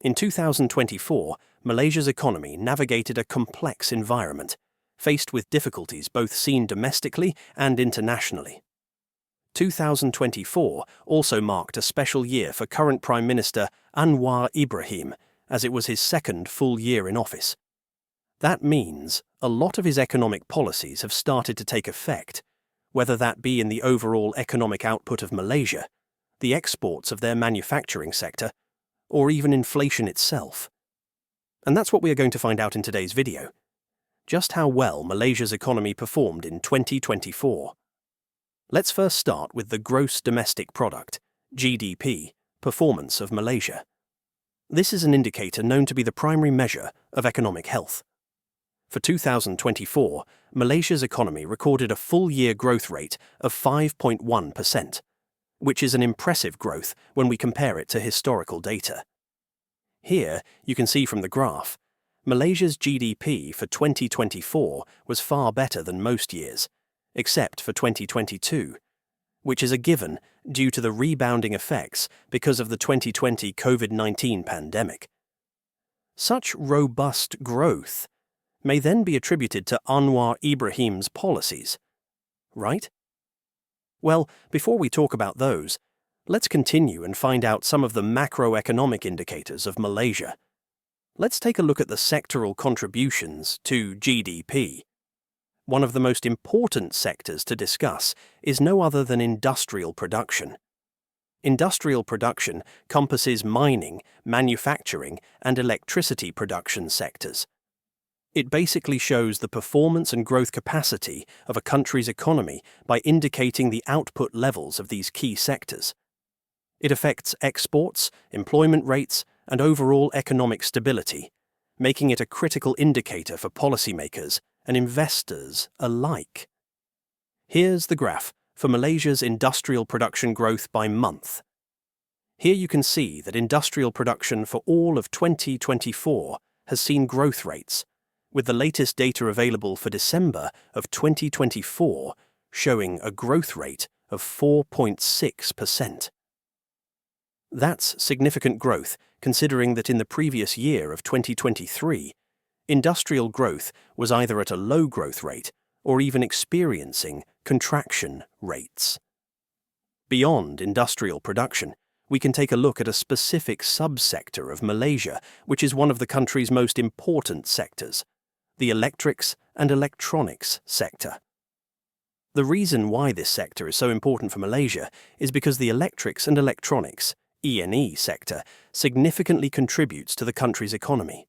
In 2024, Malaysia's economy navigated a complex environment, faced with difficulties both seen domestically and internationally. 2024 also marked a special year for current Prime Minister Anwar Ibrahim, as it was his second full year in office. That means a lot of his economic policies have started to take effect, whether that be in the overall economic output of Malaysia, the exports of their manufacturing sector, or even inflation itself. And that's what we are going to find out in today's video. Just how well Malaysia's economy performed in 2024. Let's first start with the Gross Domestic Product, GDP, performance of Malaysia. This is an indicator known to be the primary measure of economic health. For 2024, Malaysia's economy recorded a full-year growth rate of 5.1%, which is an impressive growth when we compare it to historical data. Here, you can see from the graph, Malaysia's GDP for 2024 was far better than most years, except for 2022, which is a given due to the rebounding effects because of the 2020 COVID-19 pandemic. Such robust growth may then be attributed to Anwar Ibrahim's policies, right? Well, before we talk about those, let's continue and find out some of the macroeconomic indicators of Malaysia. Let's take a look at the sectoral contributions to GDP. One of the most important sectors to discuss is no other than industrial production. Industrial production compasses mining, manufacturing, and electricity production sectors. It basically shows the performance and growth capacity of a country's economy by indicating the output levels of these key sectors. It affects exports, employment rates, and overall economic stability, making it a critical indicator for policymakers and investors alike. Here's the graph for Malaysia's industrial production growth by month. Here you can see that industrial production for all of 2024 has seen growth rates, with the latest data available for December of 2024 showing a growth rate of 4.6%. That's significant growth considering that in the previous year of 2023, industrial growth was either at a low growth rate or even experiencing contraction rates. Beyond industrial production, we can take a look at a specific subsector of Malaysia, which is one of the country's most important sectors, the electrics and electronics sector. The reason why this sector is so important for Malaysia is because the electrics and electronics (E&E) sector significantly contributes to the country's economy.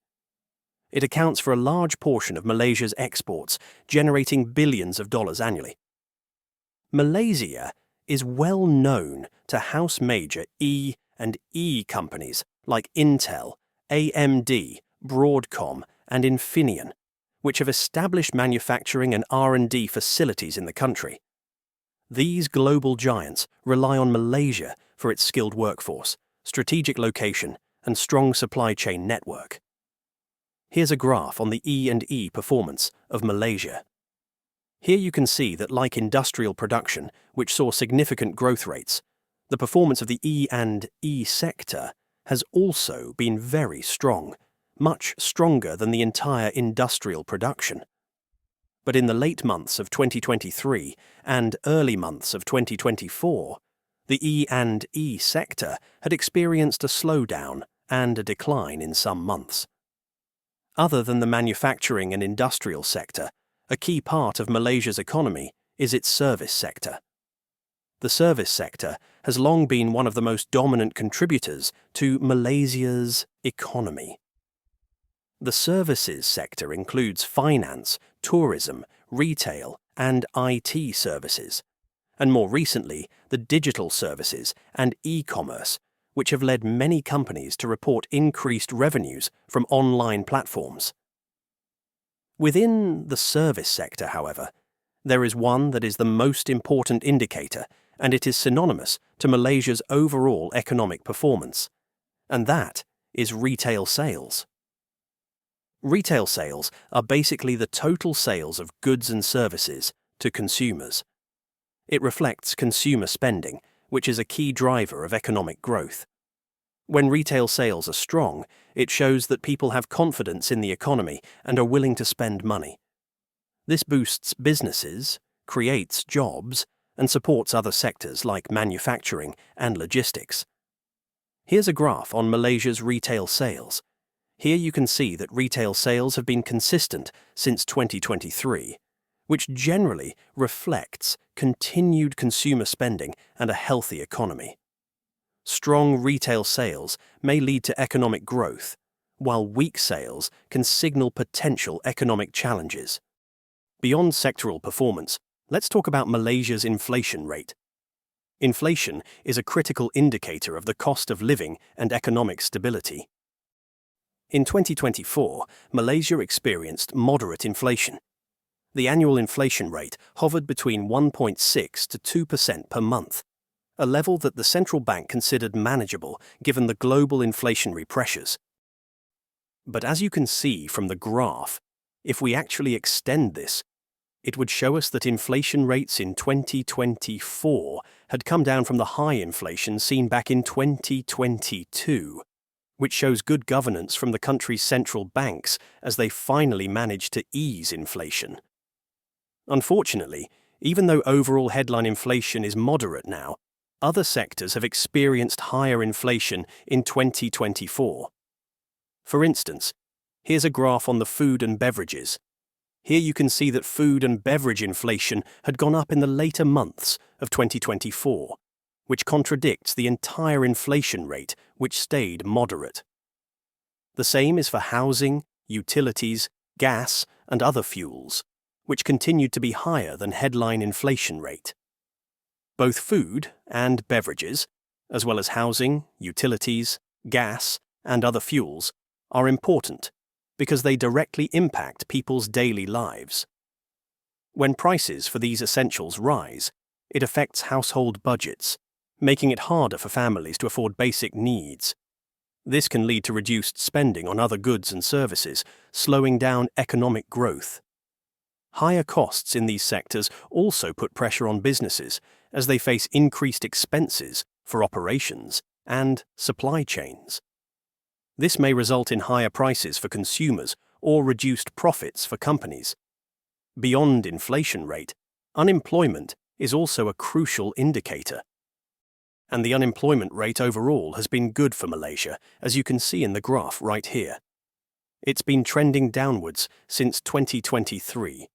It accounts for a large portion of Malaysia's exports, generating billions of dollars annually. Malaysia is well known to house major E&E companies like Intel, AMD, Broadcom, and Infineon, which have established manufacturing and R&D facilities in the country. These global giants rely on Malaysia for its skilled workforce, strategic location, and strong supply chain network. Here's a graph on the E&E performance of Malaysia. Here you can see that, like industrial production, which saw significant growth rates, the performance of the E&E sector has also been very strong, much stronger than the entire industrial production. But in the late months of 2023 and early months of 2024, the E&E sector had experienced a slowdown and a decline in some months. Other than the manufacturing and industrial sector, a key part of Malaysia's economy is its service sector. The service sector has long been one of the most dominant contributors to Malaysia's economy. The services sector includes finance, tourism, retail, and IT services, and more recently, the digital services and e-commerce, which have led many companies to report increased revenues from online platforms. Within the service sector, however, there is one that is the most important indicator, and it is synonymous to Malaysia's overall economic performance, and that is retail sales. Retail sales are basically the total sales of goods and services to consumers. It reflects consumer spending, which is a key driver of economic growth. When retail sales are strong, it shows that people have confidence in the economy and are willing to spend money. This boosts businesses, creates jobs, and supports other sectors like manufacturing and logistics. Here's a graph on Malaysia's retail sales. Here you can see that retail sales have been consistent since 2023, which generally reflects continued consumer spending and a healthy economy. Strong retail sales may lead to economic growth, while weak sales can signal potential economic challenges. Beyond sectoral performance, let's talk about Malaysia's inflation rate. Inflation is a critical indicator of the cost of living and economic stability. In 2024, Malaysia experienced moderate inflation. The annual inflation rate hovered between 1.6 to 2% per month, a level that the central bank considered manageable given the global inflationary pressures. But as you can see from the graph, if we actually extend this, it would show us that inflation rates in 2024 had come down from the high inflation seen back in 2022, which shows good governance from the country's central banks as they finally managed to ease inflation. Unfortunately, even though overall headline inflation is moderate now, other sectors have experienced higher inflation in 2024. For instance, here's a graph on the food and beverages. Here you can see that food and beverage inflation had gone up in the later months of 2024, which contradicts the entire inflation rate, which stayed moderate. The same is for housing, utilities, gas, and other fuels, which continued to be higher than headline inflation rate. Both food and beverages, as well as housing, utilities, gas, and other fuels, are important because they directly impact people's daily lives. When prices for these essentials rise, it affects household budgets, making it harder for families to afford basic needs. This can lead to reduced spending on other goods and services, slowing down economic growth. Higher costs in these sectors also put pressure on businesses as they face increased expenses for operations and supply chains. This may result in higher prices for consumers or reduced profits for companies. Beyond inflation rate, unemployment is also a crucial indicator. And the unemployment rate overall has been good for Malaysia, as you can see in the graph right here. It's been trending downwards since 2023.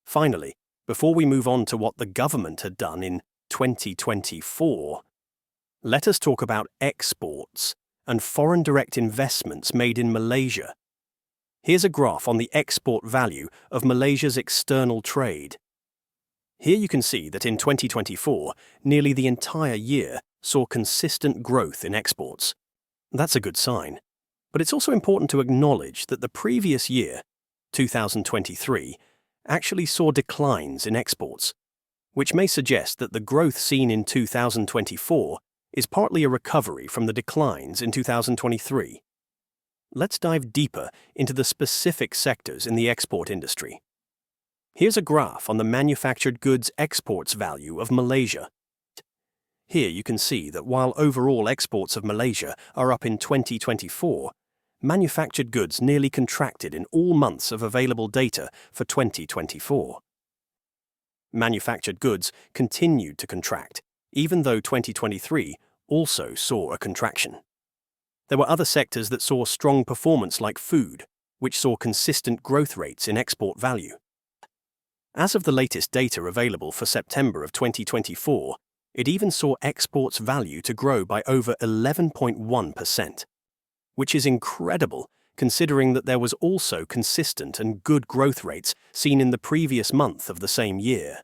Finally, before we move on to what the government had done in 2024, let us talk about exports and foreign direct investments made in Malaysia. Here's a graph on the export value of Malaysia's external trade. Here you can see that in 2024, nearly the entire year saw consistent growth in exports. That's a good sign. But it's also important to acknowledge that the previous year, 2023, actually saw declines in exports, which may suggest that the growth seen in 2024 is partly a recovery from the declines in 2023. Let's dive deeper into the specific sectors in the export industry. Here's a graph on the manufactured goods exports value of Malaysia. Here you can see that while overall exports of Malaysia are up in 2024, manufactured goods nearly contracted in all months of available data for 2024. Manufactured goods continued to contract, even though 2023 also saw a contraction. There were other sectors that saw strong performance like food, which saw consistent growth rates in export value. As of the latest data available for September of 2024, it even saw exports value to grow by over 11.1%, which is incredible considering that there was also consistent and good growth rates seen in the previous month of the same year.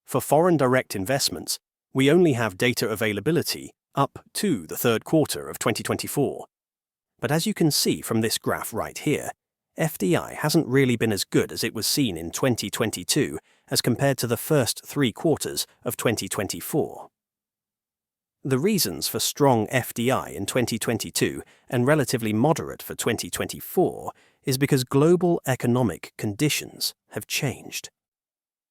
For foreign direct investments, we only have data availability up to the third quarter of 2024. But as you can see from this graph right here, FDI hasn't really been as good as it was seen in 2022 as compared to the first 3 quarters of 2024. The reasons for strong FDI in 2022 and relatively moderate for 2024 is because global economic conditions have changed.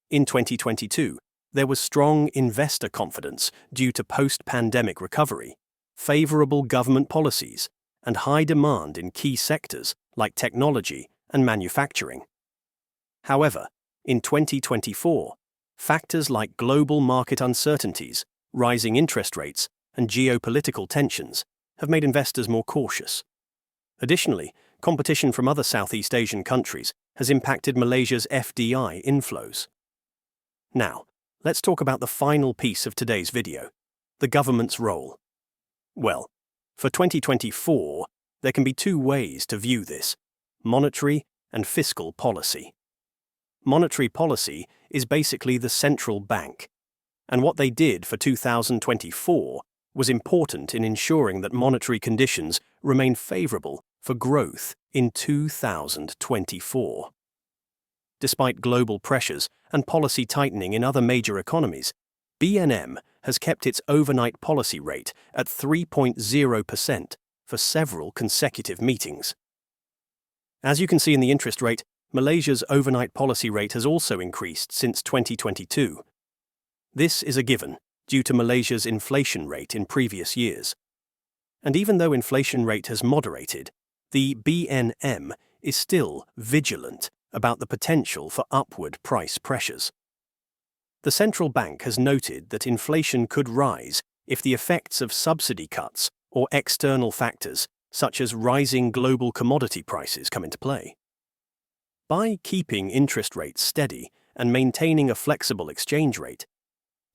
In 2022, there was strong investor confidence due to post-pandemic recovery, favourable government policies, and high demand in key sectors like technology and manufacturing. However, in 2024, factors like global market uncertainties, rising interest rates, and geopolitical tensions have made investors more cautious. Additionally, competition from other Southeast Asian countries has impacted Malaysia's FDI inflows. Now, let's talk about the final piece of today's video, the government's role. Well, for 2024, there can be two ways to view this: monetary and fiscal policy. Monetary policy is basically the central bank, and what they did for 2024 was important in ensuring that monetary conditions remain favourable for growth in 2024. Despite global pressures and policy tightening in other major economies, BNM has kept its overnight policy rate at 3.0% for several consecutive meetings. As you can see in the interest rate, Malaysia's overnight policy rate has also increased since 2022. This is a given due to Malaysia's inflation rate in previous years. And even though inflation rate has moderated, the BNM is still vigilant about the potential for upward price pressures. The central bank has noted that inflation could rise if the effects of subsidy cuts or external factors, such as rising global commodity prices, come into play. By keeping interest rates steady and maintaining a flexible exchange rate,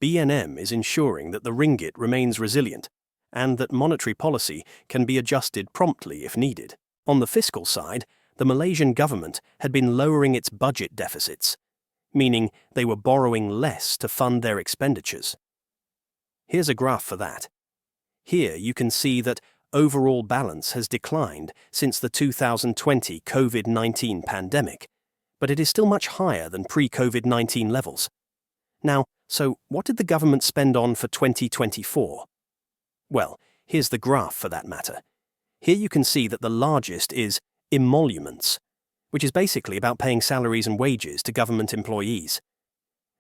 BNM is ensuring that the ringgit remains resilient and that monetary policy can be adjusted promptly if needed. On the fiscal side, the Malaysian government had been lowering its budget deficits, meaning they were borrowing less to fund their expenditures. Here's a graph for that. Here you can see that overall balance has declined since the 2020 COVID-19 pandemic, but it is still much higher than pre-COVID-19 levels. Now, so what did the government spend on for 2024? Well, here's the graph for that matter. Here you can see that the largest is emoluments, which is basically about paying salaries and wages to government employees.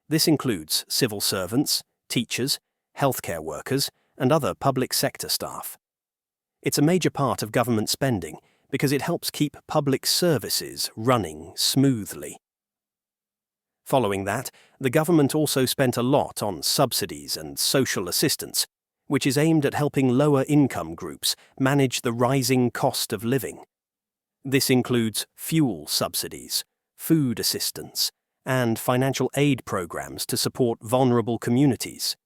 This includes civil servants, teachers, healthcare workers, and other public sector staff. It's a major part of government spending because it helps keep public services running smoothly. Following that, the government also spent a lot on subsidies and social assistance, which is aimed at helping lower-income groups manage the rising cost of living. This includes fuel subsidies, food assistance, and financial aid programs to support vulnerable communities.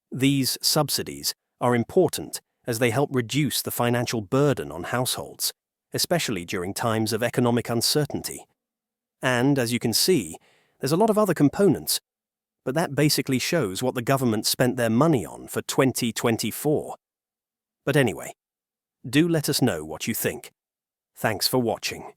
These subsidies are important as they help reduce the financial burden on households, especially during times of economic uncertainty. And, as you can see, there's a lot of other components, but that basically shows what the government spent their money on for 2024. But anyway, do let us know what you think. Thanks for watching.